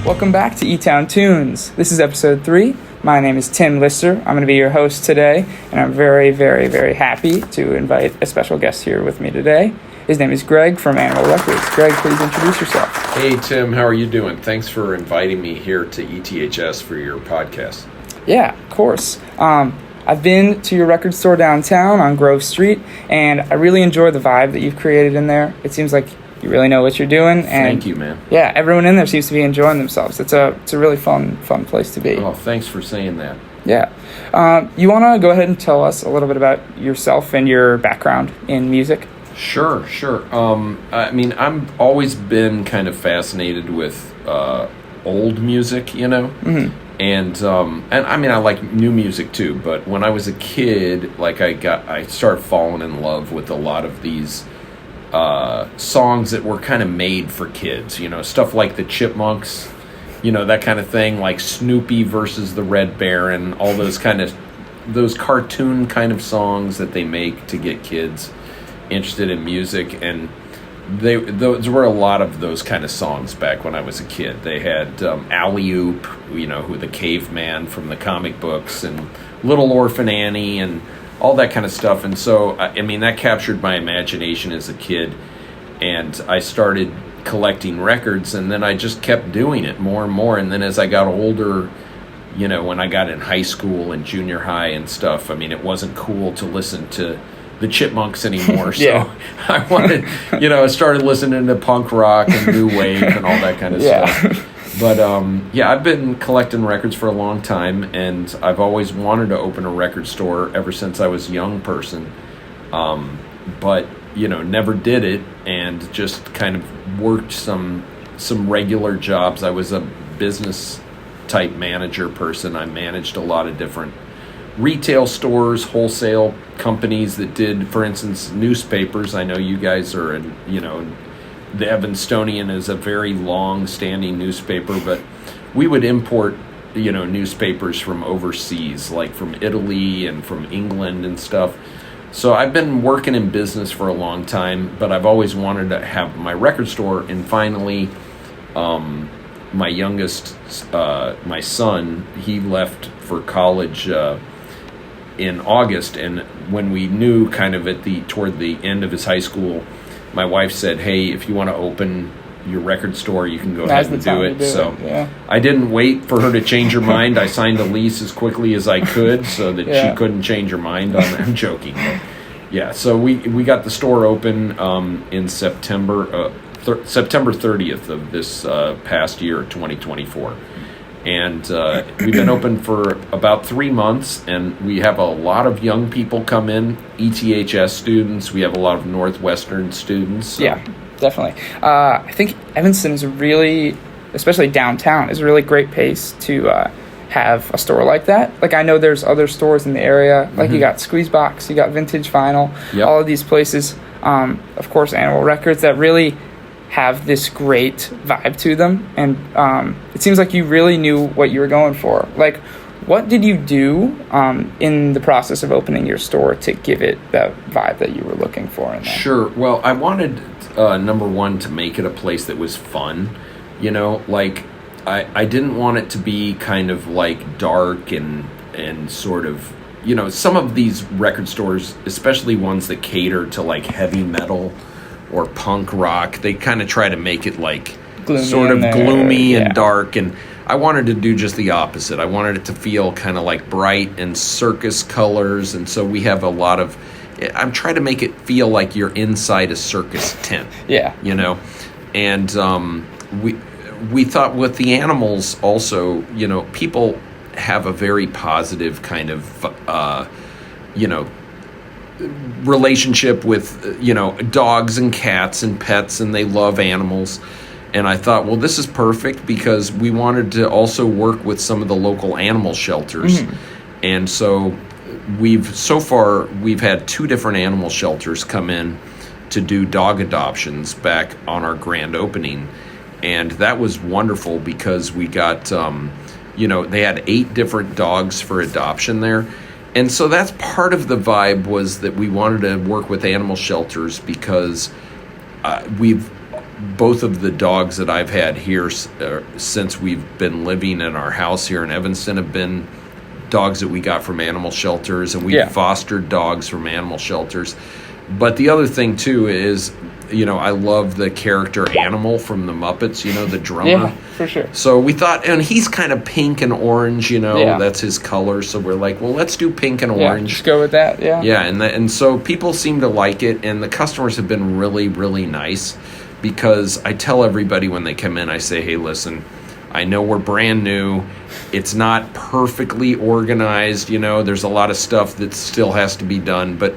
Welcome back to E-Town Tunes. This is episode 3. My name is Tim Lister. I'm going to be your host today, and I'm very, very, very happy to invite a special guest here with me today. His name is Greg from Animal Records. Greg, please introduce yourself. Hey, Tim. How are you doing? Thanks for inviting me here to ETHS for your podcast. Yeah, of course. I've been to your record store downtown on Grove Street, and I really enjoy the vibe that you've created in there. It seems like you really know what you're doing. And thank you, man. Yeah, everyone in there seems to be enjoying themselves. It's a really fun place to be. Oh, thanks for saying that. Yeah. You want to go ahead and tell us a little bit about yourself and your background in music? Sure. I've always been kind of fascinated with old music, you know? Mm-hmm. And I like new music too, but when I was a kid, I started falling in love with a lot of these songs that were kind of made for kids, you know, stuff like the Chipmunks, you know, that kind of thing, like Snoopy versus the Red Baron, all those cartoon kind of songs that they make to get kids interested in music. And those were a lot of those kind of songs back when I was a kid. They had Alley-Oop, you know, who the caveman from the comic books, and Little Orphan Annie, and all that kind of stuff. And so, that captured my imagination as a kid, and I started collecting records, and then I just kept doing it more and more. And then as I got older, you know, when I got in high school and junior high and stuff, it wasn't cool to listen to the Chipmunks anymore. Yeah. So I wanted, I started listening to punk rock and new wave and all that kind of stuff. But I've been collecting records for a long time, and I've always wanted to open a record store ever since I was a young person. But never did it, and just kind of worked some regular jobs. I was a business type manager person. I managed a lot of different retail stores, wholesale companies that did, for instance, newspapers. I know you guys are in, the Evanstonian is a very long-standing newspaper, but we would import, newspapers from overseas, like from Italy and from England and stuff. So I've been working in business for a long time, but I've always wanted to have my record store. And finally, my youngest, my son, he left for college in August, and when we knew kind of toward the end of his high school, my wife said, "Hey, if you want to open your record store, you can go ahead and do it." So I didn't wait for her to change her mind. I signed a lease as quickly as I could so that she couldn't change her mind on that. I'm joking. But so we got the store open in September 30th of this past year, 2024. And we've been open for about 3 months, and we have a lot of young people come in, ETHS students. We have a lot of Northwestern students. So. Yeah, definitely. I think Evanston is especially downtown, is a really great place to have a store like that. Like, I know there's other stores in the area. Like, you got Squeezebox, you got Vintage Vinyl, all of these places. Of course, Animal Records that really have this great vibe to them, and it seems like you really knew what you were going for. Like, what did you do in the process of opening your store to give it that vibe that you were looking for in there? Sure. Well, I wanted, number one, to make it a place that was fun. I didn't want it to be kind of like dark and sort of, some of these record stores, especially ones that cater to like heavy metal or punk rock, they kind of try to make it like gloomy and dark, and I wanted to do just the opposite. I wanted it to feel kind of like bright and circus colors, and so we have a lot of, I'm trying to make it feel like you're inside a circus tent. And we thought with the animals also, people have a very positive kind of relationship with dogs and cats and pets, and they love animals. And I thought, well, this is perfect, because we wanted to also work with some of the local animal shelters. And so we've had 2 different animal shelters come in to do dog adoptions back on our grand opening, and that was wonderful because we got they had 8 different dogs for adoption there. And so that's part of the vibe, was that we wanted to work with animal shelters because we've both of the dogs that I've had here since we've been living in our house here in Evanston have been dogs that we got from animal shelters, and we fostered dogs from animal shelters. But the other thing too is, I love the character Animal from the Muppets, the drummer. Yeah, for sure. So we thought, and he's kind of pink and orange, that's his color. So we're like, well, let's do pink and orange. Just go with that, yeah. Yeah, and so people seem to like it, and the customers have been really, really nice, because I tell everybody when they come in, I say, hey, listen, I know we're brand new. It's not perfectly organized, there's a lot of stuff that still has to be done, but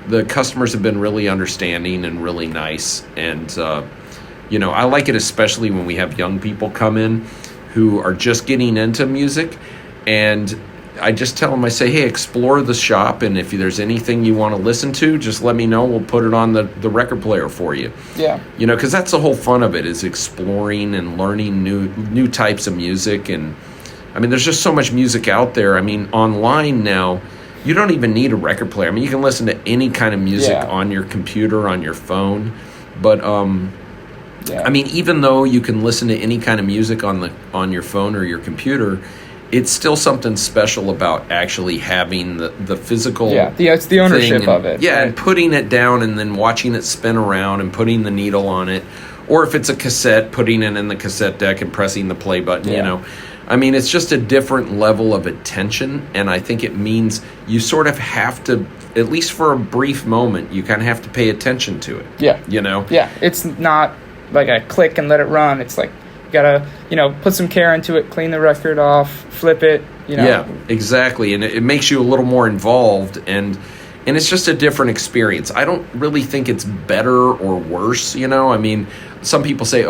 the customers have been really understanding and really nice. And, I like it especially when we have young people come in who are just getting into music. And I just tell them, I say, hey, explore the shop. And if there's anything you want to listen to, just let me know. We'll put it on the record player for you. Yeah. Because that's the whole fun of it, is exploring and learning new types of music. And, there's just so much music out there. Online now, you don't even need a record player. You can listen to any kind of music on your computer, on your phone. But, even though you can listen to any kind of music on your phone or your computer, it's still something special about actually having the physical it's the ownership of it. Yeah, right? And putting it down and then watching it spin around and putting the needle on it. Or if it's a cassette, putting it in the cassette deck and pressing the play button, it's just a different level of attention, and I think it means you sort of have to, at least for a brief moment, you kind of have to pay attention to it. Yeah. Yeah, it's not like a click and let it run. It's like you gotta, put some care into it, clean the record off, flip it, Yeah, exactly, and it makes you a little more involved, and it's just a different experience. I don't really think it's better or worse, some people say,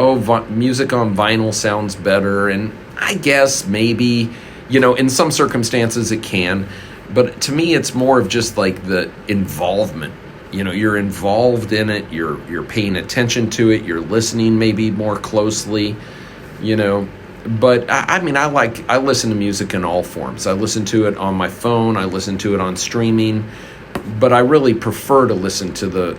music on vinyl sounds better, and I guess maybe, in some circumstances it can, but to me it's more of just like the involvement. You're involved in it, you're paying attention to it, you're listening maybe more closely, But I listen to music in all forms. I listen to it on my phone, I listen to it on streaming, but I really prefer to listen to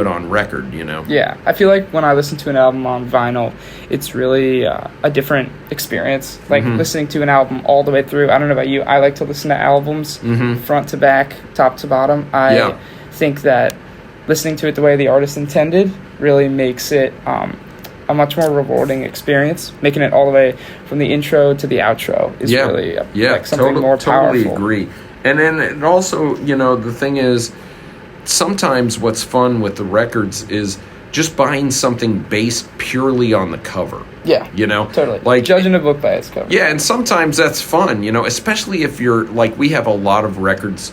it on record, Yeah, I feel like when I listen to an album on vinyl, it's really a different experience. Like listening to an album all the way through. I don't know about you. I like to listen to albums front to back, top to bottom. I think that listening to it the way the artist intended really makes it a much more rewarding experience. Making it all the way from the intro to the outro is really like something more powerful. Totally agree. And then it also, the thing is, sometimes what's fun with the records is just buying something based purely on the cover. Yeah. Totally. Like judging a book by its cover. Yeah, and sometimes that's fun, especially if you're like, we have a lot of records,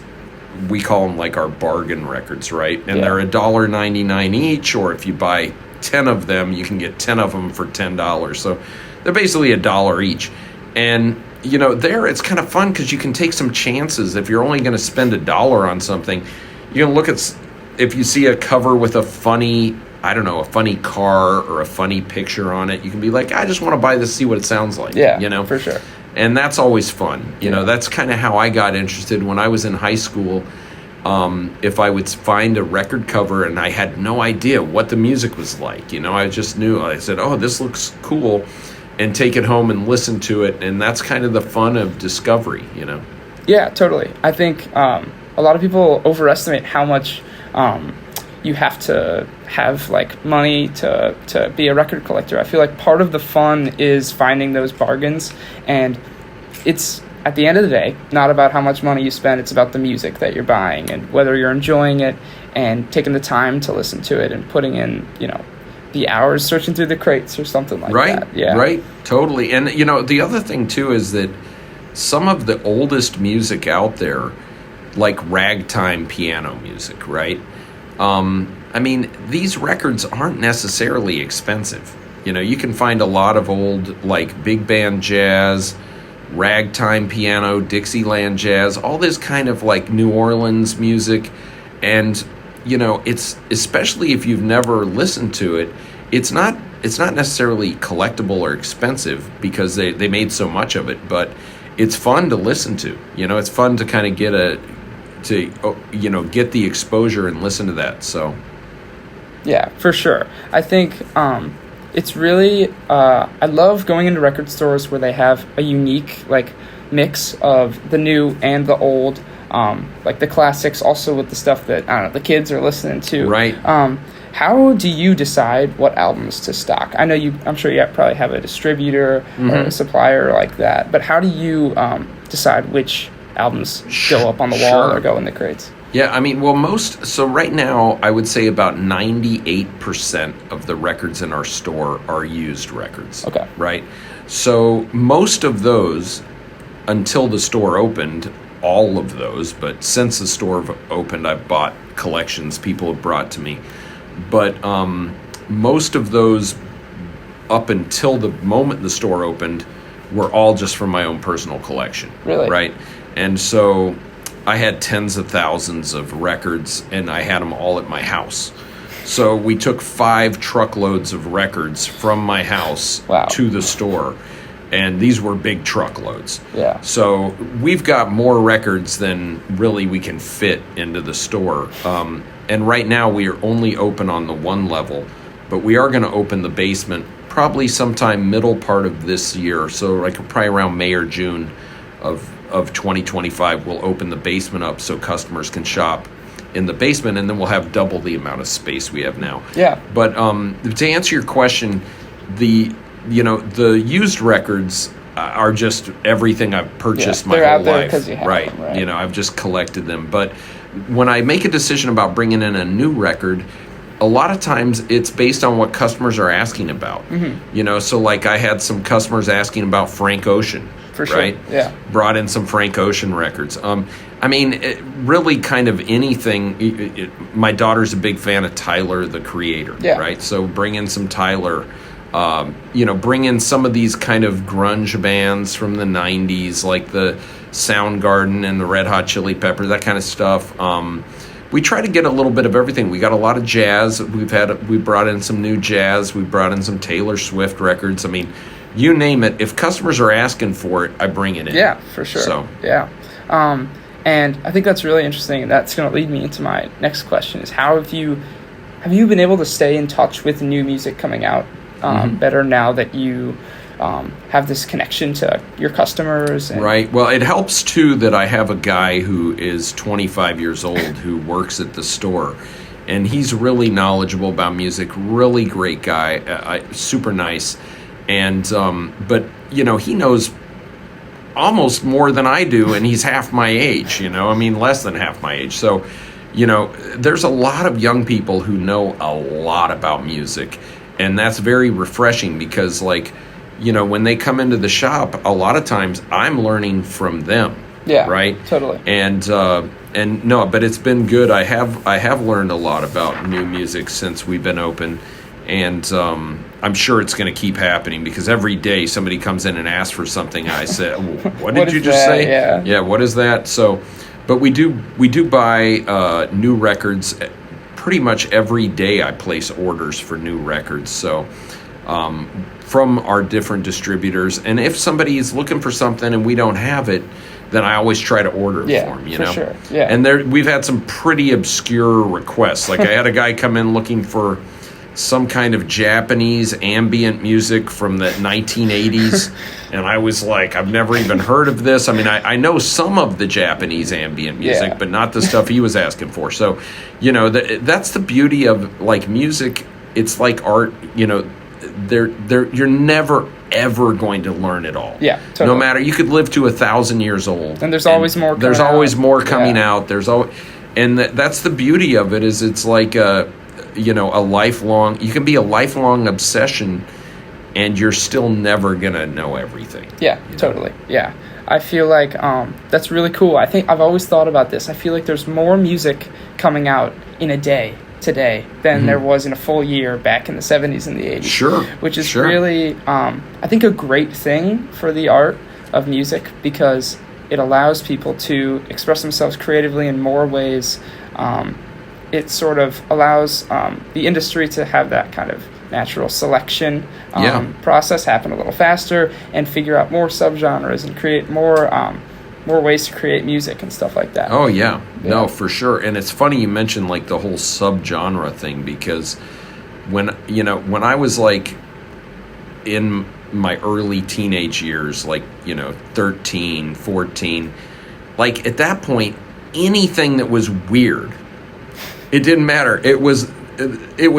we call them like our bargain records, right? And they're $1.99 each, or if you buy 10 of them, you can get 10 of them for $10. So they're basically $1 each. And there it's kind of fun because you can take some chances. If you're only going to spend $1 on something, you can look at, if you see a cover with a funny car or a funny picture on it, you can be like, I just want to buy this, see what it sounds like. Yeah, for sure. And that's always fun. That's kind of how I got interested when I was in high school. If I would find a record cover and I had no idea what the music was like, I just knew, I said, oh, this looks cool, and take it home and listen to it. And that's kind of the fun of discovery, Yeah, totally. I think a lot of people overestimate how much you have to have like money to be a record collector. I feel like part of the fun is finding those bargains, and it's, at the end of the day, not about how much money you spend. It's about the music that you're buying and whether you're enjoying it and taking the time to listen to it and putting in, the hours searching through the crates or something like that. Yeah. Right. Totally. And, the other thing, too, is that some of the oldest music out there, like ragtime piano music, right? These records aren't necessarily expensive. You can find a lot of old, like, big band jazz, ragtime piano, Dixieland jazz, all this kind of like New Orleans music. And, it's, especially if you've never listened to it, it's not necessarily collectible or expensive because they made so much of it, but it's fun to listen to. It's fun to kind of get the exposure and listen to that. So Yeah, for sure. I think it's really I love going into record stores where they have a unique like mix of the new and the old, like the classics, also with the stuff that I don't know the kids are listening to. Right. How do you decide what albums to stock? I know I'm sure you probably have a distributor or a supplier like that, but how do you decide which albums go up on the wall or go in the crates? Yeah, I mean, well, so right now, I would say about 98% of the records in our store are used records. Okay. Right? So most of those, until the store opened, all of those, but since the store opened, I've bought collections people have brought to me. But most of those, up until the moment the store opened, were all just from my own personal collection. Really? Right? And so I had tens of thousands of records, and I had them all at my house. So we took 5 truckloads of records from my house to the store, and these were big truckloads. Yeah. So we've got more records than really we can fit into the store. And right now we are only open on the 1 level, but we are going to open the basement probably sometime middle part of this year. So like probably around May or June of 2025, we'll open the basement up so customers can shop in the basement, and then we'll have double the amount of space we have now. Yeah. But to answer your question, the used records are just everything I've purchased my whole life. You have right. them, right. I've just collected them. But when I make a decision about bringing in a new record, a lot of times it's based on what customers are asking about. Mm-hmm. So like I had some customers asking about Frank Ocean. For sure. Right? Yeah. Brought in some Frank Ocean records. I mean, really kind of anything. My daughter's a big fan of Tyler, the Creator. Yeah. Right? So bring in some Tyler. Bring in some of these kind of grunge bands from the 90s, like the Soundgarden and the Red Hot Chili Peppers, that kind of stuff. We try to get a little bit of everything. We got a lot of jazz. We brought in some new jazz. We brought in some Taylor Swift records. I mean, you name it. If customers are asking for it, I bring it in. Yeah, for sure. So yeah, and I think that's really interesting. That's going to lead me into my next question: is how have you been able to stay in touch with new music coming out better now that you have this connection to your customers? Right. Well, it helps too that I have a guy who is 25 years old who works at the store, and he's really knowledgeable about music. Really great guy. Super nice. And but he knows almost more than I do, and he's half my age. I mean less than half my age. So there's a lot of young people who know a lot about music, and that's very refreshing because when they come into the shop, a lot of times I'm learning from them. Yeah. Right. Totally. And no, but it's been good. I have learned a lot about new music since we've been open. And I'm sure it's going to keep happening because every day somebody comes in and asks for something. I say, "What did you just say?" Yeah. What is that? So, but we do buy new records pretty much every day. I place orders for new records. So, from our different distributors, and if somebody is looking for something and we don't have it, then I always try to order it for them. For sure. Yeah. And we've had some pretty obscure requests. Like I had a guy come in looking for some kind of Japanese ambient music from the 1980s. And I was like, I've never even heard of this. I mean, I know some of the Japanese ambient music, but not the stuff he was asking for. So, that's the beauty of music. It's like art, you're never ever going to learn it all. Yeah, totally. No matter, you could live to 1,000 years old. And there's always more coming out. There's always more coming out. There's always, and that's the beauty of it is it's like a lifelong, you can be a lifelong obsession and you're still never going to know everything. Yeah, totally. Yeah. I feel like that's really cool. I think I've always thought about this. I feel like there's more music coming out in a day today than there was in a full year back in the 70s and the 80s. Sure. Which is really, I think, a great thing for the art of music because it allows people to express themselves creatively in more ways. It sort of allows the industry to have that kind of natural selection process happen a little faster and figure out more subgenres and create more more ways to create music and stuff like that. Oh yeah. No, for sure. And it's funny you mentioned like the whole subgenre thing, because when I was like in my early teenage years, like 13, 14, like at that point, anything that was weird, it didn't matter. It was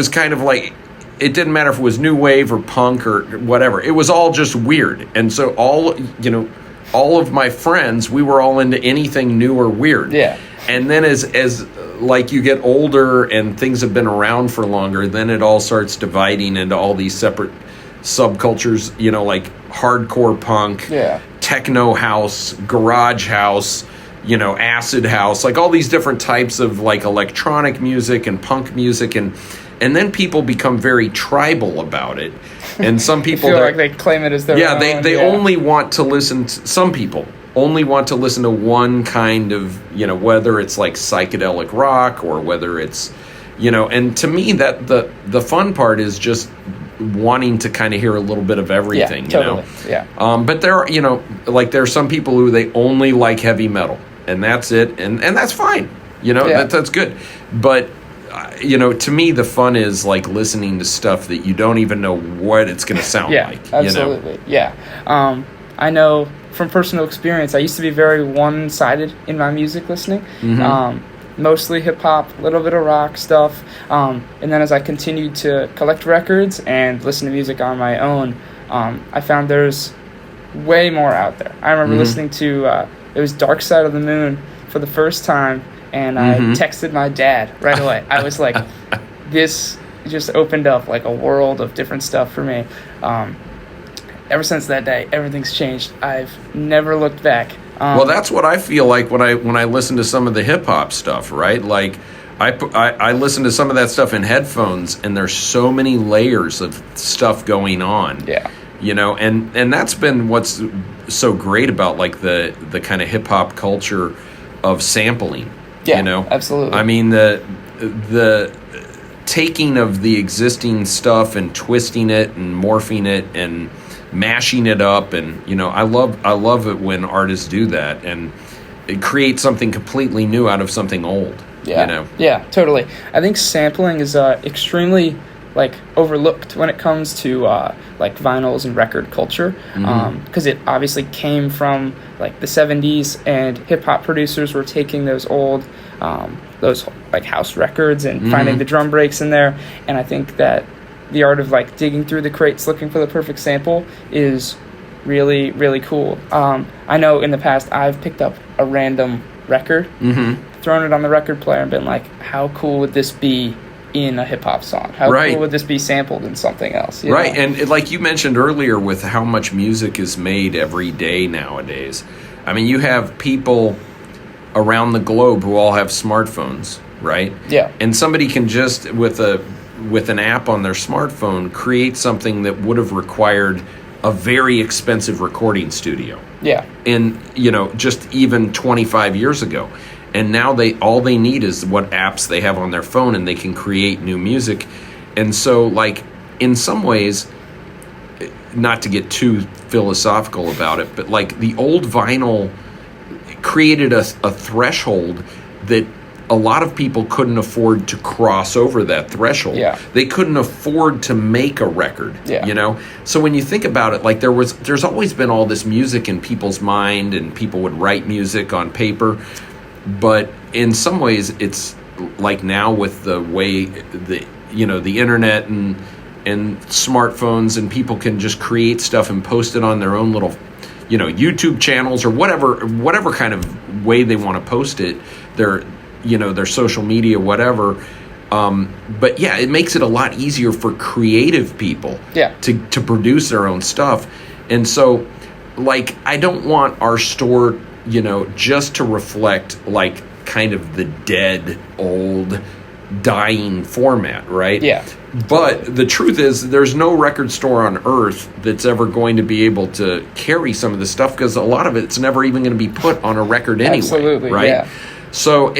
kind of like, it didn't matter if it was new wave or punk or whatever. It was all just weird. And so all of my friends, we were all into anything new or weird. Yeah. And then as like you get older and things have been around for longer, then it all starts dividing into all these separate subcultures, like hardcore punk, techno house, garage house, acid house, like all these different types of like electronic music and punk music, and then people become very tribal about it. And some people feel like they claim it as their own. They only want to listen to, some people only want to listen to one kind of, whether it's like psychedelic rock or whether it's, and to me that the fun part is just wanting to kind of hear a little bit of everything, totally. Yeah. But there are, like there are some people who they only like heavy metal and that's it. And that's fine. That's good. But, to me, the fun is like listening to stuff that you don't even know what it's going to sound like. Absolutely. Yeah. I know from personal experience, I used to be very one-sided in my music listening. Mm-hmm. Mostly hip-hop, a little bit of rock stuff. And then as I continued to collect records and listen to music on my own, I found there's way more out there. I remember listening to, it was Dark Side of the Moon for the first time, and I texted my dad right away. I was like, this just opened up like a world of different stuff for me. Ever since that day, everything's changed. I've never looked back. Well, that's what I feel like when I listen to some of the hip hop stuff, right? Like I listen to some of that stuff in headphones, and there's so many layers of stuff going on. Yeah. And that's been what's so great about like the kind of hip hop culture of sampling. Yeah, absolutely. I mean the taking of the existing stuff and twisting it and morphing it and mashing it up, and I love it when artists do that and it creates something completely new out of something old. Yeah, totally. I think sampling is extremely like overlooked when it comes to like vinyls and record culture, because it obviously came from like the 70s, and hip hop producers were taking those old those like house records and finding the drum breaks in there, and I think that the art of like digging through the crates looking for the perfect sample is really, really cool. I know in the past I've picked up a random record, thrown it on the record player and been like, how cool would this be in a hip-hop song? How cool would this be sampled in something else? Right, and like you mentioned earlier with how much music is made every day nowadays. I mean, you have people around the globe who all have smartphones, right? Yeah. And somebody can just, with an app on their smartphone, create something that would have required a very expensive recording studio. Yeah. And, just even 25 years ago. And now all they need is what apps they have on their phone, and they can create new music. And so, like, in some ways, not to get too philosophical about it, but like the old vinyl created a threshold that a lot of people couldn't afford to cross over that threshold. Yeah. They couldn't afford to make a record, So when you think about it, like there's always been all this music in people's mind, and people would write music on paper. But in some ways, it's like now with the way the internet and smartphones, and people can just create stuff and post it on their own little, YouTube channels or whatever kind of way they want to post it. Their social media, whatever. But yeah, it makes it a lot easier for creative people to produce their own stuff. And so, like, I don't want our store, just to reflect like kind of the dead, old, dying format, right? Yeah. But the truth is, there's no record store on earth that's ever going to be able to carry some of this stuff, because a lot of it's never even going to be put on a record anyway. Absolutely, right? Yeah. So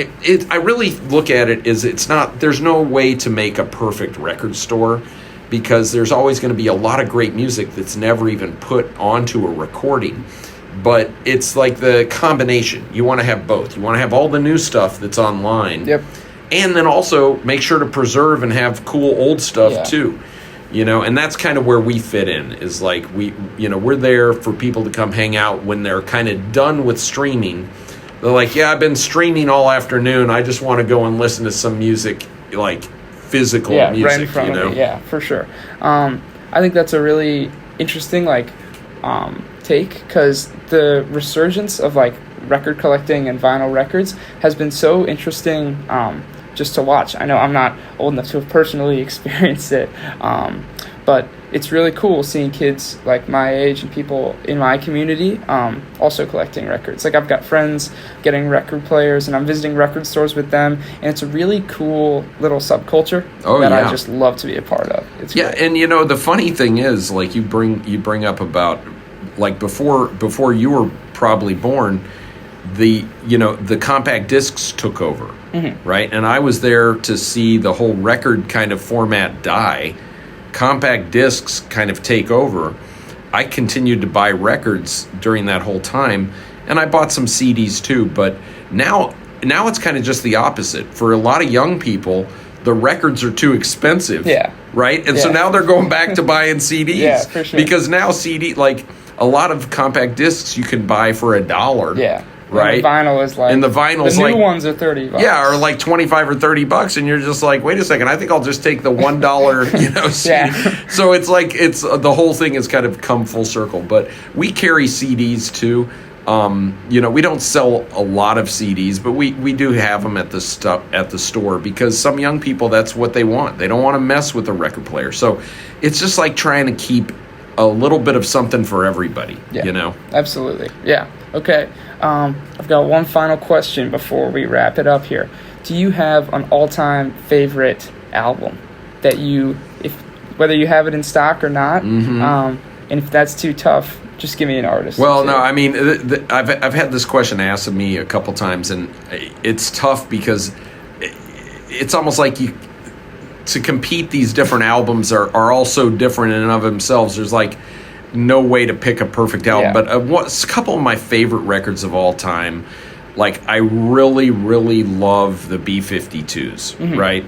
I really look at it as there's no way to make a perfect record store, because there's always going to be a lot of great music that's never even put onto a recording. but it's like the combination. You want to have both. You want to have all the new stuff that's online. Yep. And then also make sure to preserve and have cool old stuff too. And that's kind of where we fit in, is like we're there for people to come hang out when they're kind of done with streaming. They're like, yeah, I've been streaming all afternoon. I just want to go and listen to some music, like physical music, right in front of me. Yeah, for sure. I think that's a really interesting take, because the resurgence of like record collecting and vinyl records has been so interesting just to watch. I know I'm not old enough to have personally experienced it, but it's really cool seeing kids like my age and people in my community also collecting records. Like I've got friends getting record players, and I'm visiting record stores with them, and it's a really cool little subculture that I just love to be a part of. It's great. And the funny thing is, like you bring up about like before you were probably born, the compact discs took over, right? And I was there to see the whole record kind of format die. Compact discs kind of take over. I continued to buy records during that whole time, and I bought some CDs too, but now it's kind of just the opposite. For a lot of young people, the records are too expensive, right? And so now they're going back to buying CDs, for sure. Because now like a lot of compact discs you can buy for $1. Right, and the vinyl is like, and the vinyl's the new like, ones are $30. Yeah, or like $25 or $30, and you're just like, wait a second, I think I'll just take the $1, CD. So it's like the whole thing has kind of come full circle. But we carry CDs too. We don't sell a lot of CDs, but we do have them at the store, because some young people, that's what they want. They don't want to mess with a record player. So it's just like trying to keep a little bit of something for everybody. Absolutely. Yeah. Okay. I've got one final question before we wrap it up here. Do you have an all-time favorite album that whether you have it in stock or not? And if that's too tough, just give me an artist. Well, no, I mean, I've had this question asked of me a couple times, and it's tough because it's almost like to compete. These different albums are all so different in and of themselves. There's like no way to pick a perfect album, but a couple of my favorite records of all time, like I really, really love the B-52s, right?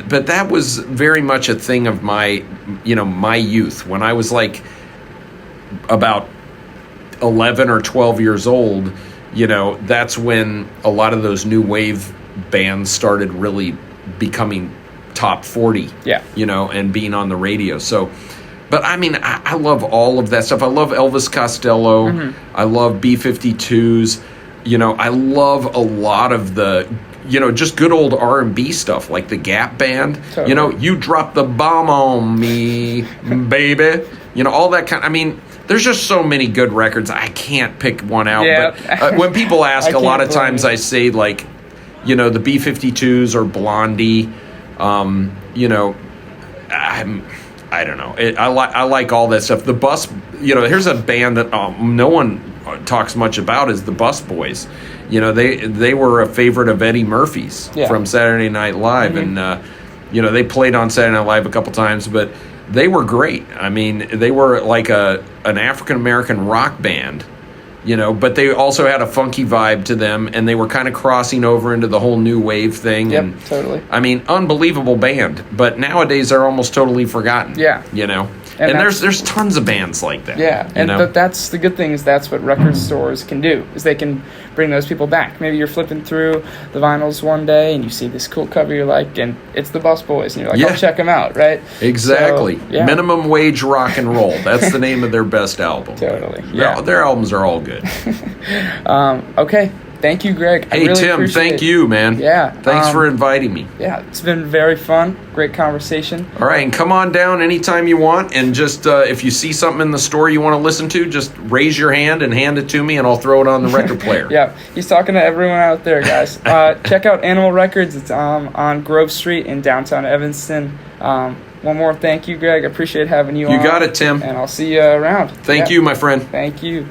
But that was very much a thing of my youth. When I was like about 11 or 12 years old, that's when a lot of those new wave bands started really becoming top 40, and being on the radio. So, but I mean, I love all of that stuff. I love Elvis Costello. I love B-52s. I love a lot of the, just good old R&B stuff, like the Gap Band. Totally. You drop the bomb on me, baby. All that kind. I mean, there's just so many good records. I can't pick one out. Yeah. But when people ask, a lot of times I say like, the B-52s or Blondie. I don't know. I like all that stuff. The Bus, here's a band that no one talks much about, is the Bus Boys. They were a favorite of Eddie Murphy's from Saturday Night Live, and they played on Saturday Night Live a couple times, but they were great. I mean, they were like an African American rock band. But they also had a funky vibe to them, and they were kind of crossing over into the whole new wave thing. Yep, and totally. I mean, unbelievable band, but nowadays they're almost totally forgotten. Yeah. And there's tons of bands like that. Yeah, and that's the good thing, is that's what record stores can do, is they can bring those people back. Maybe you're flipping through the vinyls one day and you see this cool cover you like, and it's the Bus Boys, and you're like, I'll check them out, right? Exactly. So, Minimum Wage Rock and Roll. That's the name of their best album. Totally. Their albums are all good. Okay. Thank you, Greg. Hey, really Tim, thank you, man. Yeah. Thanks for inviting me. Yeah, it's been very fun. Great conversation. All right, and come on down anytime you want, and just if you see something in the store you want to listen to, just raise your hand and hand it to me, and I'll throw it on the record player. Yeah, he's talking to everyone out there, guys. Check out Animal Records. It's on Grove Street in downtown Evanston. One more thank you, Greg. I appreciate having you on. You got it, Tim. And I'll see you around. Thank you, my friend. Thank you.